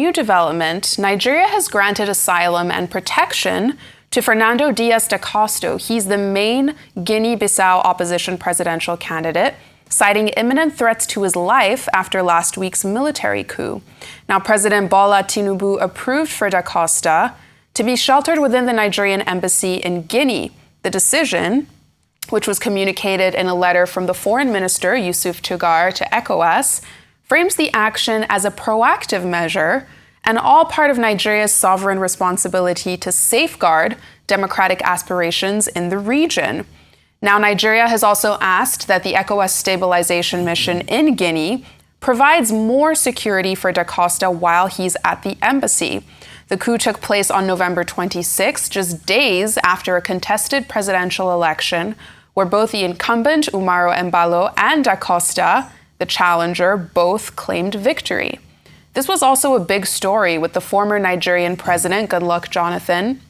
new development, Nigeria has granted asylum and protection to Fernando Diaz da Costa. He's the main Guinea-Bissau opposition presidential candidate, citing imminent threats to his life after last week's military coup. Now, President Bola Tinubu approved for da Costa to be sheltered within the Nigerian embassy in Guinea. The decision, which was communicated in a letter from the foreign minister, Yusuf Tugar, to ECOWAS, frames the action as a proactive measure and all part of Nigeria's sovereign responsibility to safeguard democratic aspirations in the region. Now, Nigeria has also asked that the ECOWAS stabilization mission in Guinea provides more security for da Costa while he's at the embassy. The coup took place on November 26, just days after a contested presidential election where both the incumbent Umaru Embalo and da Costa, the challenger, both claimed victory. This was also a big story, with the former Nigerian president, Goodluck Jonathan,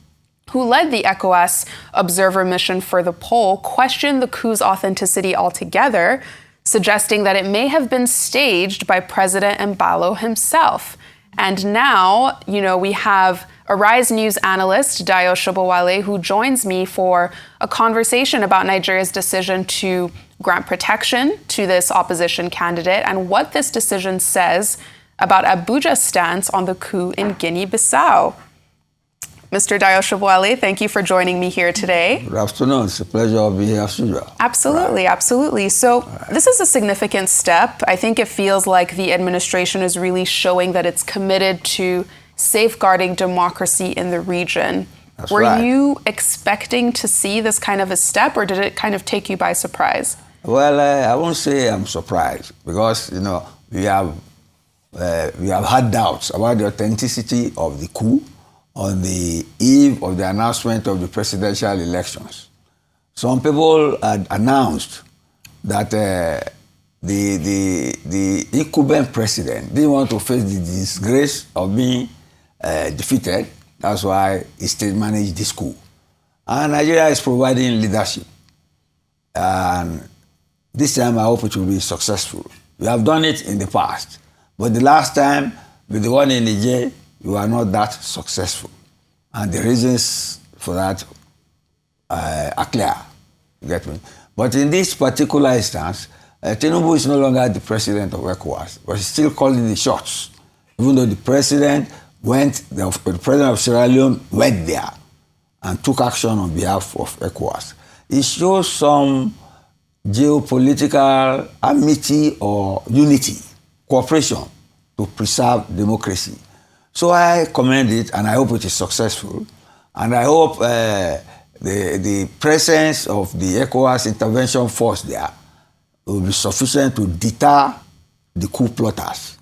who led the ECOWAS observer mission for the poll, questioned the coup's authenticity altogether, suggesting that it may have been staged by President Embalo himself. And now, we have Arise News analyst Dayo Sobowale, who joins me for a conversation about Nigeria's decision to grant protection to this opposition candidate and what this decision says about Abuja's stance on the coup in Guinea-Bissau. Mr. Dayo Sobowale, thank you for joining me here today. Good afternoon. It's a pleasure to be here as usual. Absolutely, absolutely. So this is a significant step. I think it feels like the administration is really showing that it's committed to safeguarding democracy in the region. Were you expecting to see this kind of a step, or did it kind of take you by surprise? Well, I won't say I'm surprised because, we have had doubts about the authenticity of the coup on the eve of the announcement of the presidential elections. Some people had announced that the incumbent president didn't want to face the disgrace of being defeated. That's why he still managed this coup. And Nigeria is providing leadership. And this time I hope it will be successful. We have done it in the past. But the last time, with the one in Niger, we were not that successful. And the reasons for that are clear. You get me? But in this particular instance, Tinubu is no longer the president of ECOWAS, but he's still calling the shots. Even though the president the president of Sierra Leone went there and took action on behalf of ECOWAS. It shows some geopolitical amity or unity, cooperation to preserve democracy. So I commend it, and I hope it is successful. And I hope the presence of the ECOWAS intervention force there will be sufficient to deter the coup plotters.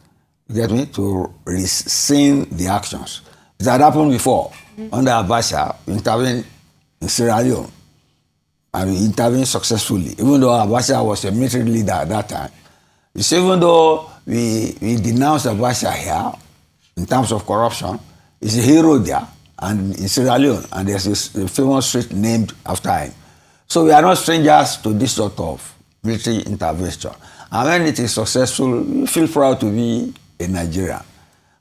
You get me? To rescind the actions. It had happened before. Under Abuja, we intervened in Sierra Leone. And we intervened successfully, even though Abuja was a military leader at that time. You see, even though we denounced Abuja here, in terms of corruption, he's a hero there, and in Sierra Leone, and there's a famous street named after him. So we are not strangers to this sort of military intervention. And when it is successful, we feel proud to be a Nigerian.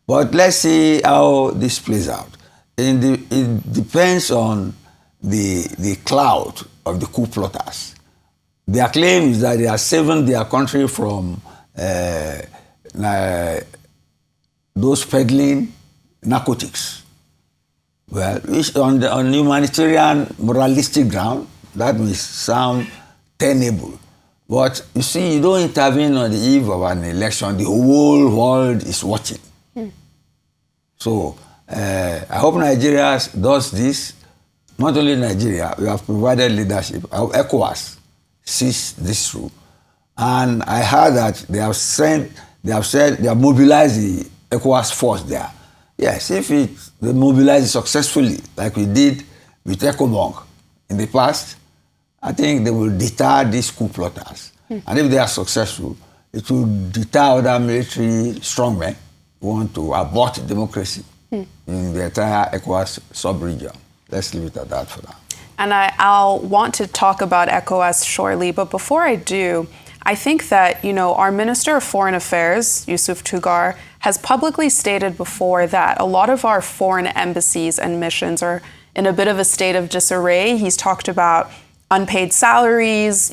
But let's see how this plays out. It depends on the cloud of the coup plotters. Their claim is that they are saving their country from those peddling narcotics. Well, on humanitarian, moralistic ground, that may sound tenable. But you see, you don't intervene on the eve of an election. The whole world is watching. So I hope Nigeria does this. Not only Nigeria, we have provided leadership. I hope ECOWAS sees this through. And I heard that they have said they have mobilized the ECOWAS force there. Yes, if they mobilize it successfully, like we did with ECOMOG in the past, I think they will deter these coup plotters. And if they are successful, it will deter other military strongmen who want to abort democracy in the entire ECOWAS sub-region. Let's leave it at that for now. And I'll want to talk about ECOWAS shortly, but before I do, I think that, our Minister of Foreign Affairs, Yusuf Tugar, has publicly stated before that a lot of our foreign embassies and missions are in a bit of a state of disarray. He's talked about unpaid salaries,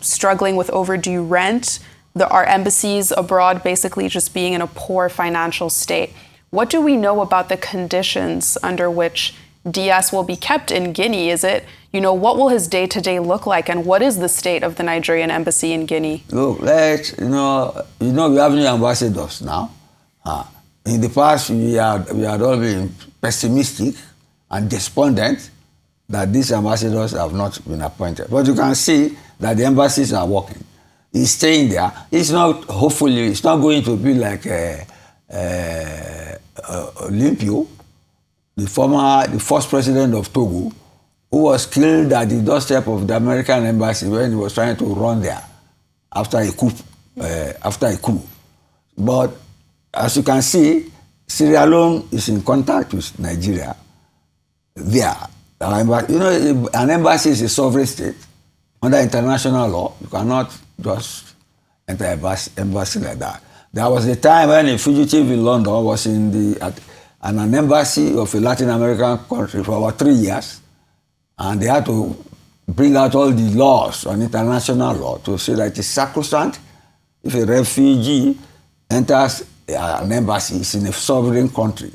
struggling with overdue rent, our embassies abroad basically just being in a poor financial state. What do we know about the conditions under which Diaz will be kept in Guinea? Is it, what will his day-to-day look like, and what is the state of the Nigerian embassy in Guinea? Look, we have new ambassadors now. In the past, we had all been pessimistic and despondent that these ambassadors have not been appointed. But you can see that the embassies are working. He's staying there. Hopefully, it's not going to be like Olympio, the first president of Togo, who was killed at the doorstep of the American embassy when he was trying to run there after a coup. But as you can see, Sierra Leone is in contact with Nigeria. There, an embassy is a sovereign state under international law. You cannot just enter an embassy like that. There was a time when a fugitive in London was in an embassy of a Latin American country for about 3 years, and they had to bring out all the laws on international law to say that it is sacrosanct. If a refugee enters an embassy, it's in a sovereign country.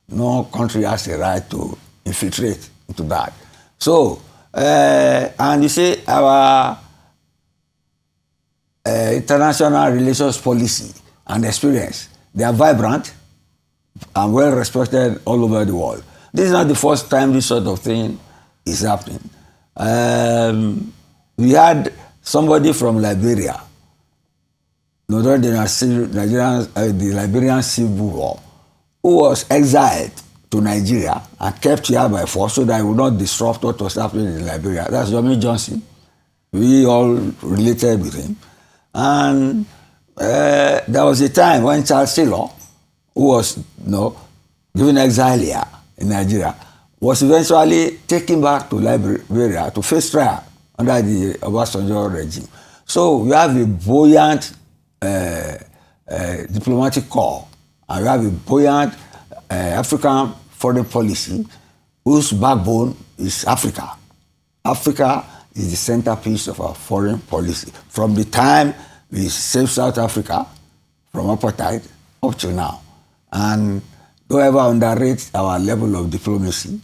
No country has a right to infiltrate into that. So, and you see, our international relations policy and experience, they are vibrant and well respected all over the world. This is not the first time this sort of thing is happening. We had somebody from Liberia, during the Liberian Civil War, who was exiled to Nigeria and kept here by force so that he would not disrupt what was happening in Liberia. That's Yomi Johnson. We all related with him. And there was a time when Charles Taylor, who was given exile here in Nigeria, was eventually taken back to Liberia to face trial under the Obasanjo regime. So we have a buoyant diplomatic corps, and we have a buoyant African foreign policy whose backbone is Africa. Africa is the centerpiece of our foreign policy. From the time we saved South Africa from apartheid up to now. And don't ever underrate our level of diplomacy.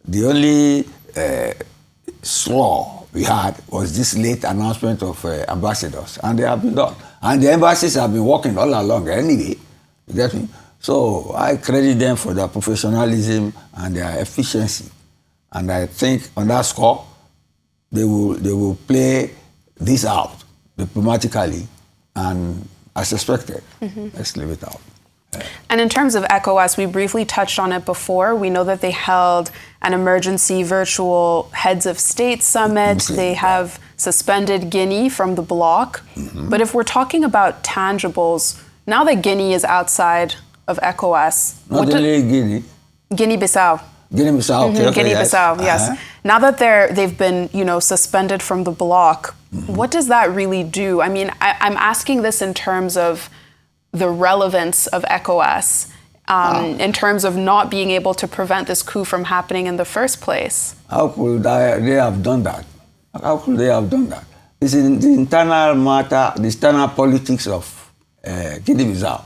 The only slaw we had was this late announcement of ambassadors, and they have been done. And the embassies have been working all along anyway. You get me? So I credit them for their professionalism and their efficiency. And I think on that score, they will play this out diplomatically and as expected. Let's leave it out. And in terms of ECOWAS, we briefly touched on it before. We know that they held an emergency virtual heads of state summit. They have suspended Guinea from the bloc. But if we're talking about tangibles, now that Guinea is outside of ECOWAS... Not only Guinea. Guinea-Bissau. Guinea-Bissau, okay. Guinea-Bissau, yes. Now that they've been, suspended from the bloc, what does that really do? I mean, I'm asking this in terms of the relevance of ECOWAS, in terms of not being able to prevent this coup from happening in the first place. How could they have done that? How could they have done that? It's in the internal matter, the internal politics of Guinea-Bissau.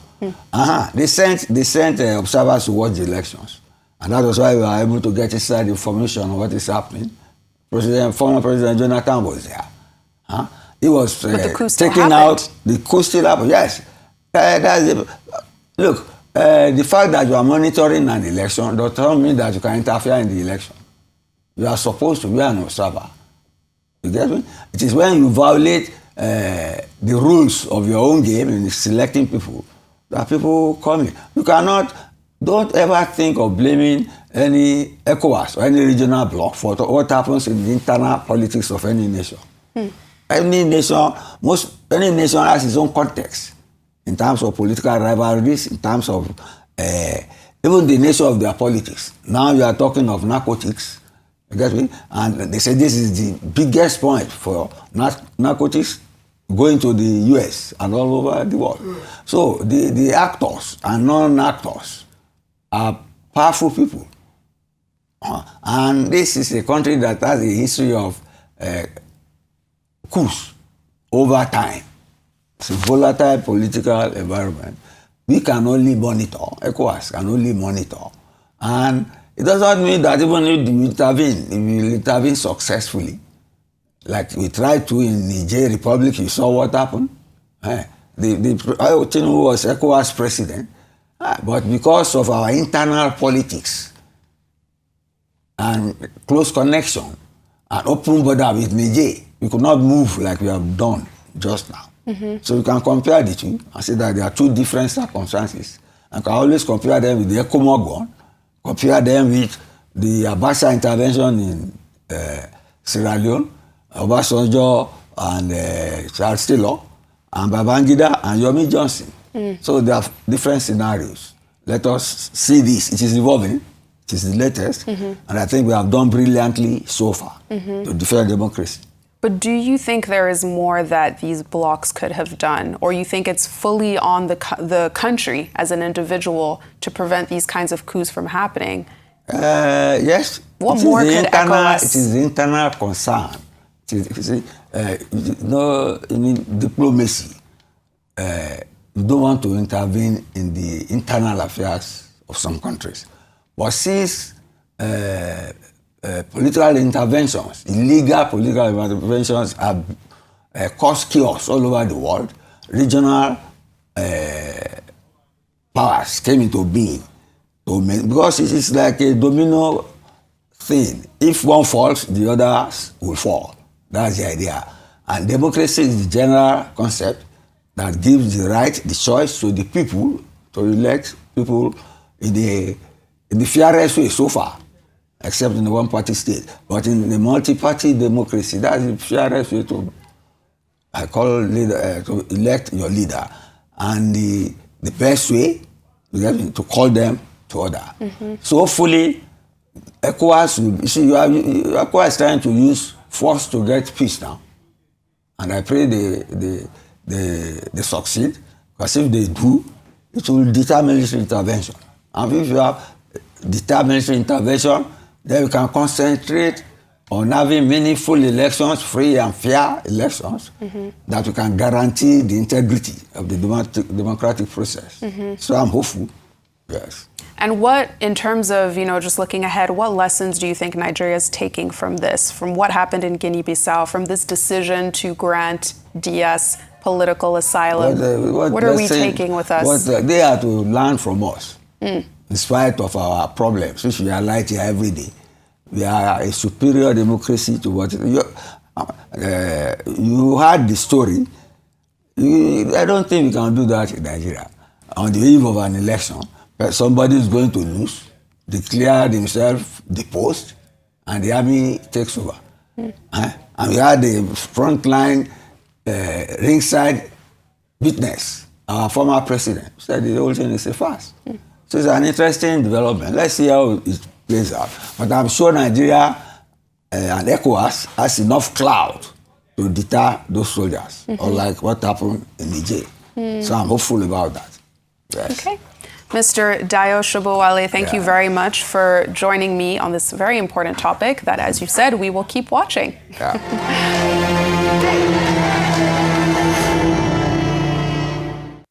They sent observers to watch the elections. And that was why we were able to get inside information on what is happening. Former President Jonathan was there. He was taking out the coup still happened. Yes. Look, the fact that you are monitoring an election does not mean that you can interfere in the election. You are supposed to be an observer. You get me? It is when you violate the rules of your own game in selecting people that people come in. You don't ever think of blaming any ECOWAS or any regional bloc for what happens in the internal politics of any nation. Any nation has its own context in terms of political rivalries, in terms of even the nature of their politics. Now you are talking of narcotics, you get me? And they say this is the biggest point for narcotics going to the US and all over the world. So the actors and non-actors are powerful people. And this is a country that has a history of coups over time. It's a volatile political environment. We can only monitor, ECOWAS can only monitor. And it doesn't mean that even if we intervene successfully, like we tried to in Niger Republic, you saw what happened. Tinubu was ECOWAS president, but because of our internal politics and close connection and open border with Niger, we could not move like we have done just now. So you can compare the two and say that there are two different circumstances. And can always compare them with the ECOMOG one, compare them with the Abuja intervention in Sierra Leone, Obasanjo and Charles Taylor, and Babangida and Yomi Johnson. So there are different scenarios. Let us see this. It is evolving. It is the latest. And I think we have done brilliantly so far to defend democracy. But do you think there is more that these blocs could have done? Or you think it's fully on the country as an individual to prevent these kinds of coups from happening? Yes. What more could ECOWAS? It is the internal concern. In diplomacy, you don't want to intervene in the internal affairs of some countries. But since political interventions, illegal political interventions have caused chaos all over the world, regional powers came into being. Because it is like a domino thing. If one falls, the others will fall. That's the idea. And democracy is the general concept that gives the right, the choice to the people to elect people in the fairest way so far, except in the one-party state. But in the multi-party democracy, that's the fairest way to elect your leader. And the best way to call them to order. So hopefully, ECOWAS is trying to use force to get peace now. And I pray they succeed, because if they do, it will deter military intervention. And if you have deter military intervention, then we can concentrate on having meaningful elections, free and fair elections, that we can guarantee the integrity of the democratic process. So I'm hopeful, yes. And what, in terms of, just looking ahead, what lessons do you think Nigeria is taking from this, from what happened in Guinea-Bissau, from this decision to grant DS political asylum? What are we taking with us? They have to learn from us, in spite of our problems, which we are light here every day. We are a superior democracy to what you heard the story. I don't think we can do that in Nigeria. On the eve of an election, somebody is going to lose, declare himself deposed, and the army takes over. And we had the frontline ringside witness, our former president, said the whole thing is a farce. So it's an interesting development. Let's see how it plays out. But I'm sure Nigeria and ECOWAS has enough clout to deter those soldiers, unlike what happened in Niger. So I'm hopeful about that. Yes. Okay. Mr. Dayo Sobowale, thank you very much for joining me on this very important topic that, as you said, we will keep watching.